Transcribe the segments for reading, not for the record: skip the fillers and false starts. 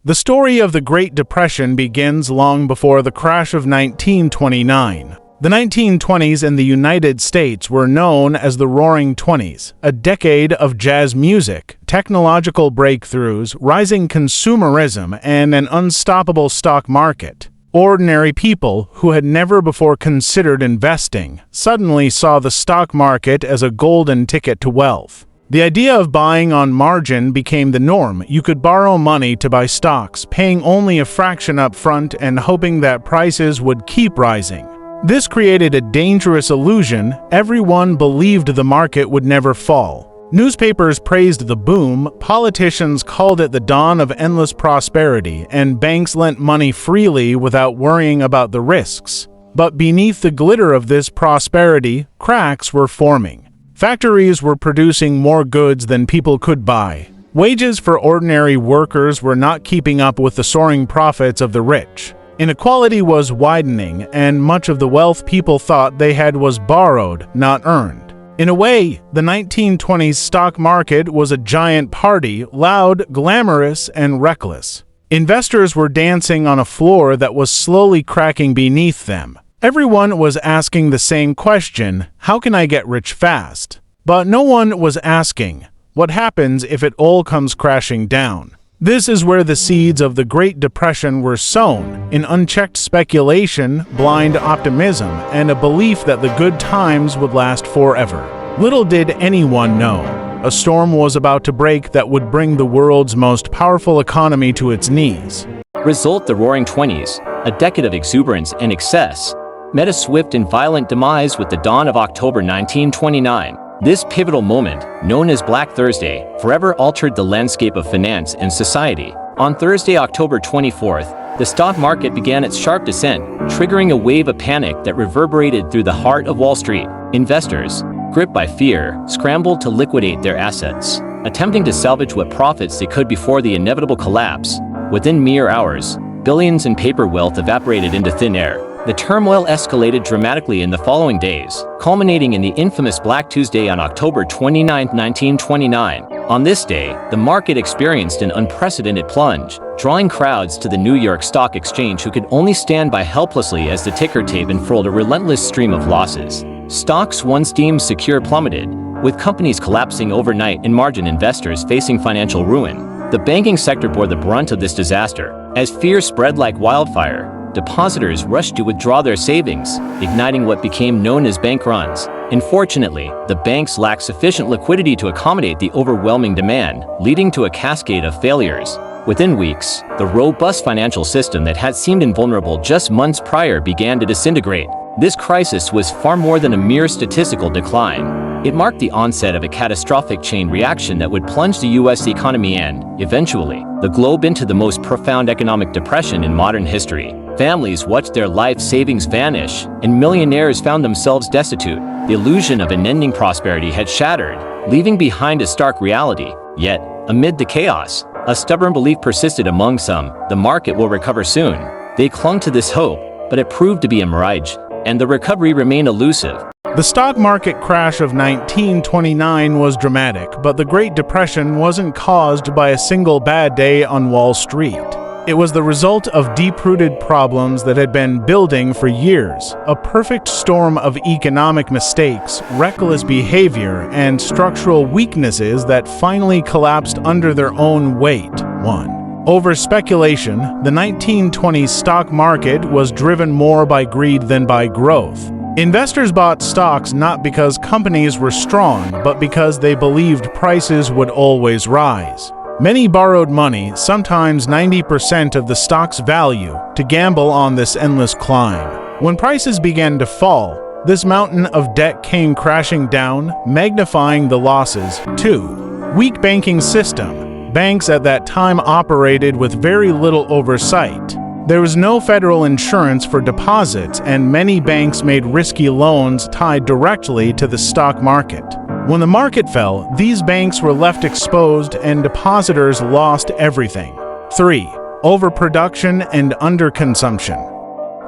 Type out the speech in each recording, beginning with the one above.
The story of the Great Depression begins long before the crash of 1929. The 1920s in the United States were known as the Roaring Twenties, a decade of jazz music, technological breakthroughs, rising consumerism, and an unstoppable stock market. Ordinary people who had never before considered investing suddenly saw the stock market as a golden ticket to wealth. The idea of buying on margin became the norm. You could borrow money to buy stocks, paying only a fraction up front and hoping that prices would keep rising. This created a dangerous illusion. Everyone believed the market would never fall. Newspapers praised the boom, politicians called it the dawn of endless prosperity, and banks lent money freely without worrying about the risks. But beneath the glitter of this prosperity, cracks were forming. Factories were producing more goods than people could buy. Wages for ordinary workers were not keeping up with the soaring profits of the rich. Inequality was widening, and much of the wealth people thought they had was borrowed, not earned. In a way, the 1920s stock market was a giant party, loud, glamorous, and reckless. Investors were dancing on a floor that was slowly cracking beneath them. Everyone was asking the same question: how can I get rich fast? But no one was asking, what happens if it all comes crashing down? This is where the seeds of the Great Depression were sown, in unchecked speculation, blind optimism, and a belief that the good times would last forever. Little did anyone know, a storm was about to break that would bring the world's most powerful economy to its knees. Result: the Roaring Twenties, a decade of exuberance and excess, met a swift and violent demise with the dawn of October 1929. This pivotal moment, known as Black Thursday, forever altered the landscape of finance and society. On Thursday, October 24th, the stock market began its sharp descent, triggering a wave of panic that reverberated through the heart of Wall Street. Investors, gripped by fear, scrambled to liquidate their assets, attempting to salvage what profits they could before the inevitable collapse. Within mere hours, billions in paper wealth evaporated into thin air. The turmoil escalated dramatically in the following days, culminating in the infamous Black Tuesday on October 29, 1929. On this day, the market experienced an unprecedented plunge, drawing crowds to the New York Stock Exchange who could only stand by helplessly as the ticker tape unfurled a relentless stream of losses. Stocks once deemed secure plummeted, with companies collapsing overnight and margin investors facing financial ruin. The banking sector bore the brunt of this disaster. As fear spread like wildfire, depositors rushed to withdraw their savings, igniting what became known as bank runs. Unfortunately, the banks lacked sufficient liquidity to accommodate the overwhelming demand, leading to a cascade of failures. Within weeks, the robust financial system that had seemed invulnerable just months prior began to disintegrate. This crisis was far more than a mere statistical decline. It marked the onset of a catastrophic chain reaction that would plunge the U.S. economy and, eventually, the globe into the most profound economic depression in modern history. Families watched their life savings vanish, and millionaires found themselves destitute. The illusion of unending prosperity had shattered, leaving behind a stark reality. Yet, amid the chaos, a stubborn belief persisted among some: the market will recover soon. They clung to this hope, but it proved to be a mirage, and the recovery remained elusive. The stock market crash of 1929 was dramatic, but the Great Depression wasn't caused by a single bad day on Wall Street. It was the result of deep-rooted problems that had been building for years, a perfect storm of economic mistakes, reckless behavior, and structural weaknesses that finally collapsed under their own weight. 1. Over speculation, the 1920s stock market was driven more by greed than by growth. Investors bought stocks not because companies were strong, but because they believed prices would always rise. Many borrowed money, sometimes 90% of the stock's value, to gamble on this endless climb. When prices began to fall, this mountain of debt came crashing down, magnifying the losses. 2. Weak banking system. Banks at that time operated with very little oversight. There was no federal insurance for deposits, and many banks made risky loans tied directly to the stock market. When the market fell, these banks were left exposed and depositors lost everything. 3. Overproduction and underconsumption.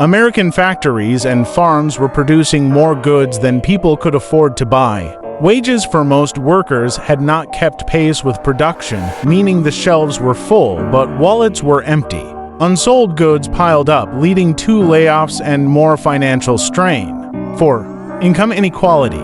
American factories and farms were producing more goods than people could afford to buy. Wages for most workers had not kept pace with production, meaning the shelves were full, but wallets were empty. Unsold goods piled up, leading to layoffs and more financial strain. 4. Income inequality.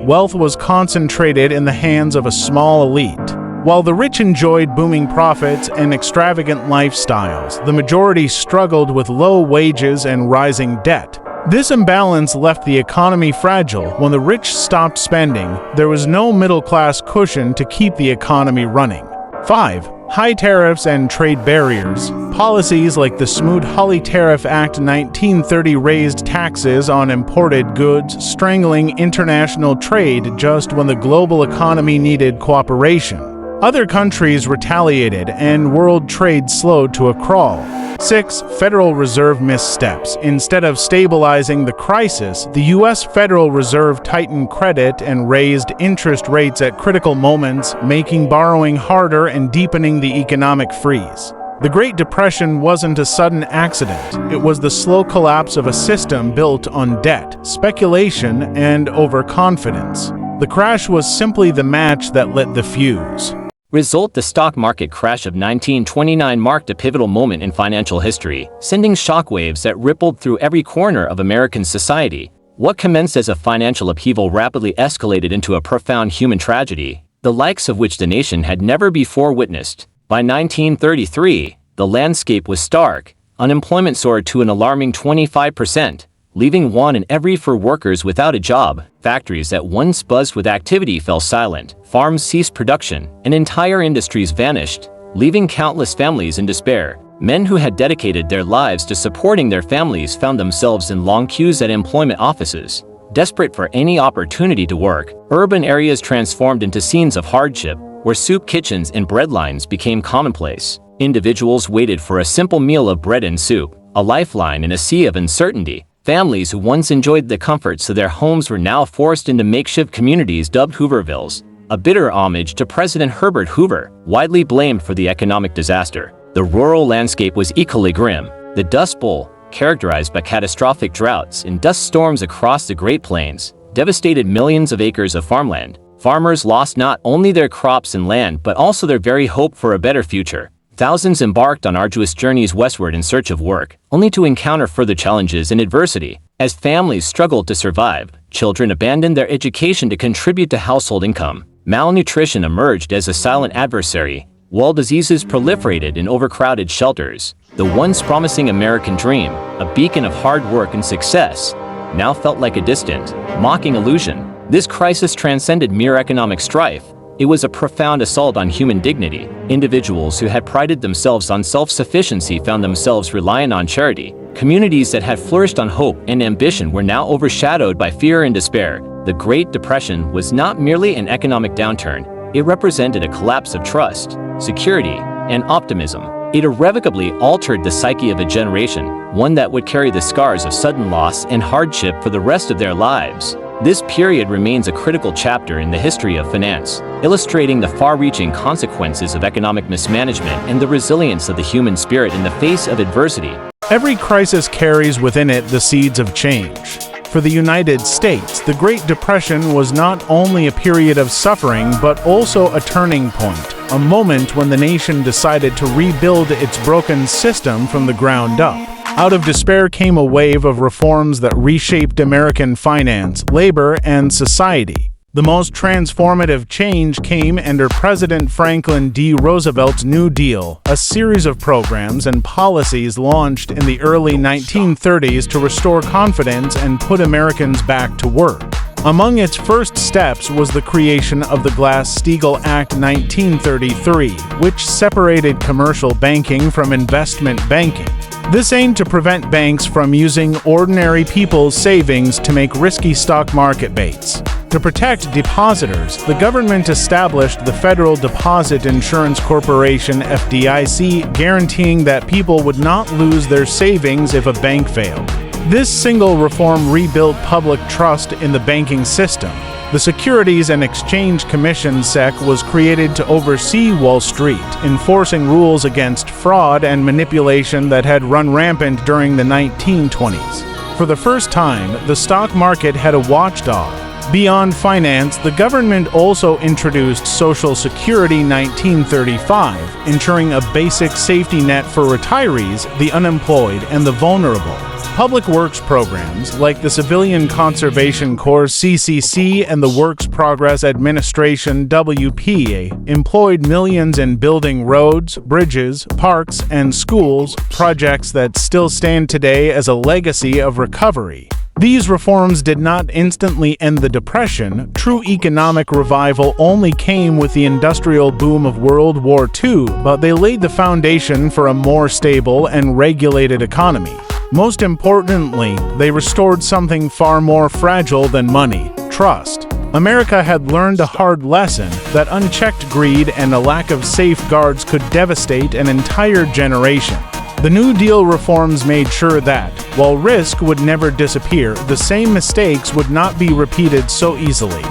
Wealth was concentrated in the hands of a small elite. While the rich enjoyed booming profits and extravagant lifestyles, the majority struggled with low wages and rising debt. This imbalance left the economy fragile. When the rich stopped spending, there was no middle-class cushion to keep the economy running. 5. High tariffs and trade barriers. Policies like the Smoot-Hawley Tariff Act 1930 raised taxes on imported goods, strangling international trade just when the global economy needed cooperation. Other countries retaliated, and world trade slowed to a crawl. 6. Federal Reserve missteps. Instead of stabilizing the crisis, the U.S. Federal Reserve tightened credit and raised interest rates at critical moments, making borrowing harder and deepening the economic freeze. The Great Depression wasn't a sudden accident. It was the slow collapse of a system built on debt, speculation, and overconfidence. The crash was simply the match that lit the fuse. The stock market crash of 1929 marked a pivotal moment in financial history, sending shockwaves that rippled through every corner of American society. What commenced as a financial upheaval rapidly escalated into a profound human tragedy, the likes of which the nation had never before witnessed. By 1933, the landscape was stark. Unemployment soared to an alarming 25%. Leaving 1 in every 4 workers without a job. Factories that once buzzed with activity fell silent, farms ceased production, and entire industries vanished, leaving countless families in despair. Men who had dedicated their lives to supporting their families found themselves in long queues at employment offices, desperate for any opportunity to work. Urban areas transformed into scenes of hardship, where soup kitchens and bread lines became commonplace. Individuals waited for a simple meal of bread and soup, a lifeline in a sea of uncertainty. Families who once enjoyed the comforts of their homes were now forced into makeshift communities dubbed Hoovervilles, a bitter homage to President Herbert Hoover, widely blamed for the economic disaster. The rural landscape was equally grim. The Dust Bowl, characterized by catastrophic droughts and dust storms across the Great Plains, devastated millions of acres of farmland. Farmers lost not only their crops and land but also their very hope for a better future. Thousands embarked on arduous journeys westward in search of work, only to encounter further challenges and adversity. As families struggled to survive, children abandoned their education to contribute to household income. Malnutrition emerged as a silent adversary, while diseases proliferated in overcrowded shelters. The once promising American dream, a beacon of hard work and success, now felt like a distant, mocking illusion. This crisis transcended mere economic strife. It was a profound assault on human dignity. Individuals who had prided themselves on self-sufficiency found themselves reliant on charity. Communities that had flourished on hope and ambition were now overshadowed by fear and despair. The Great Depression was not merely an economic downturn. It represented a collapse of trust, security, and optimism. It irrevocably altered the psyche of a generation, one that would carry the scars of sudden loss and hardship for the rest of their lives. This period remains a critical chapter in the history of finance, illustrating the far-reaching consequences of economic mismanagement and the resilience of the human spirit in the face of adversity. Every crisis carries within it the seeds of change. For the United States, the Great Depression was not only a period of suffering but also a turning point, a moment when the nation decided to rebuild its broken system from the ground up. Out of despair came a wave of reforms that reshaped American finance, labor, and society. The most transformative change came under President Franklin D. Roosevelt's New Deal, a series of programs and policies launched in the early 1930s to restore confidence and put Americans back to work. Among its first steps was the creation of the Glass-Steagall Act 1933, which separated commercial banking from investment banking. This aimed to prevent banks from using ordinary people's savings to make risky stock market bets. To protect depositors, the government established the Federal Deposit Insurance Corporation (FDIC), guaranteeing that people would not lose their savings if a bank failed. This single reform rebuilt public trust in the banking system. The Securities and Exchange Commission (SEC) was created to oversee Wall Street, enforcing rules against fraud and manipulation that had run rampant during the 1920s. For the first time, the stock market had a watchdog. Beyond finance, the government also introduced Social Security 1935, ensuring a basic safety net for retirees, the unemployed, and the vulnerable. Public works programs, like the Civilian Conservation Corps (CCC) and the Works Progress Administration (WPA), employed millions in building roads, bridges, parks, and schools, projects that still stand today as a legacy of recovery. These reforms did not instantly end the Depression. True economic revival only came with the industrial boom of World War II, but they laid the foundation for a more stable and regulated economy. Most importantly, they restored something far more fragile than money: trust. America had learned a hard lesson that unchecked greed and a lack of safeguards could devastate an entire generation. The New Deal reforms made sure that, while risk would never disappear, the same mistakes would not be repeated so easily.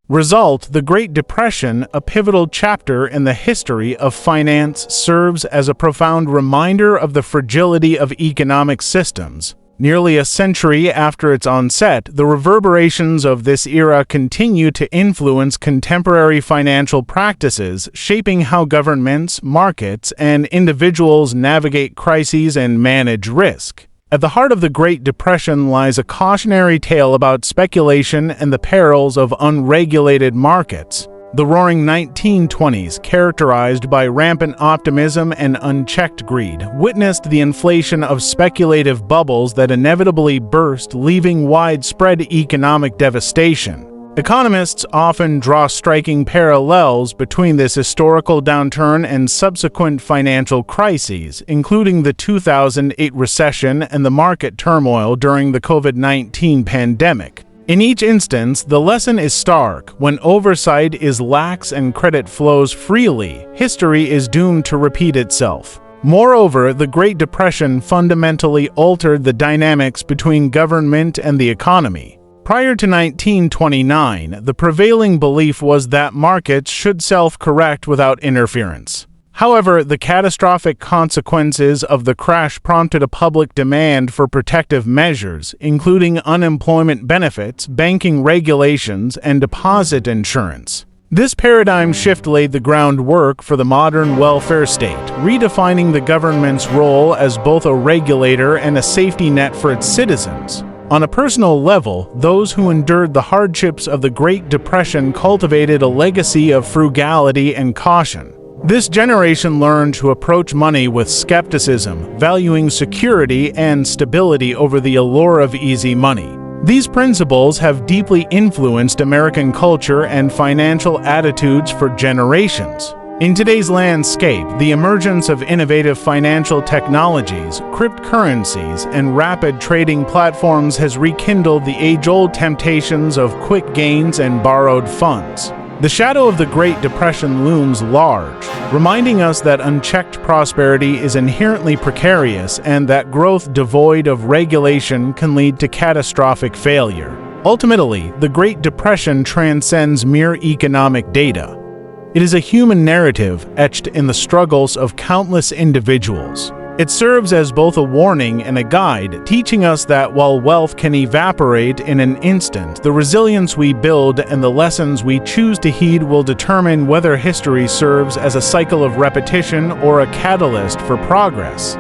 Result: the Great Depression, a pivotal chapter in the history of finance, serves as a profound reminder of the fragility of economic systems. Nearly a century after its onset, the reverberations of this era continue to influence contemporary financial practices, shaping how governments, markets, and individuals navigate crises and manage risk. At the heart of the Great Depression lies a cautionary tale about speculation and the perils of unregulated markets. The Roaring 1920s, characterized by rampant optimism and unchecked greed, witnessed the inflation of speculative bubbles that inevitably burst, leaving widespread economic devastation. Economists often draw striking parallels between this historical downturn and subsequent financial crises, including the 2008 recession and the market turmoil during the COVID-19 pandemic. In each instance, the lesson is stark. When oversight is lax and credit flows freely, history is doomed to repeat itself. Moreover, the Great Depression fundamentally altered the dynamics between government and the economy. Prior to 1929, the prevailing belief was that markets should self-correct without interference. However, the catastrophic consequences of the crash prompted a public demand for protective measures, including unemployment benefits, banking regulations, and deposit insurance. This paradigm shift laid the groundwork for the modern welfare state, redefining the government's role as both a regulator and a safety net for its citizens. On a personal level, those who endured the hardships of the Great Depression cultivated a legacy of frugality and caution. This generation learned to approach money with skepticism, valuing security and stability over the allure of easy money. These principles have deeply influenced American culture and financial attitudes for generations. In today's landscape, the emergence of innovative financial technologies, cryptocurrencies, and rapid trading platforms has rekindled the age-old temptations of quick gains and borrowed funds. The shadow of the Great Depression looms large, reminding us that unchecked prosperity is inherently precarious and that growth devoid of regulation can lead to catastrophic failure. Ultimately, the Great Depression transcends mere economic data. It is a human narrative etched in the struggles of countless individuals. It serves as both a warning and a guide, teaching us that while wealth can evaporate in an instant, the resilience we build and the lessons we choose to heed will determine whether history serves as a cycle of repetition or a catalyst for progress.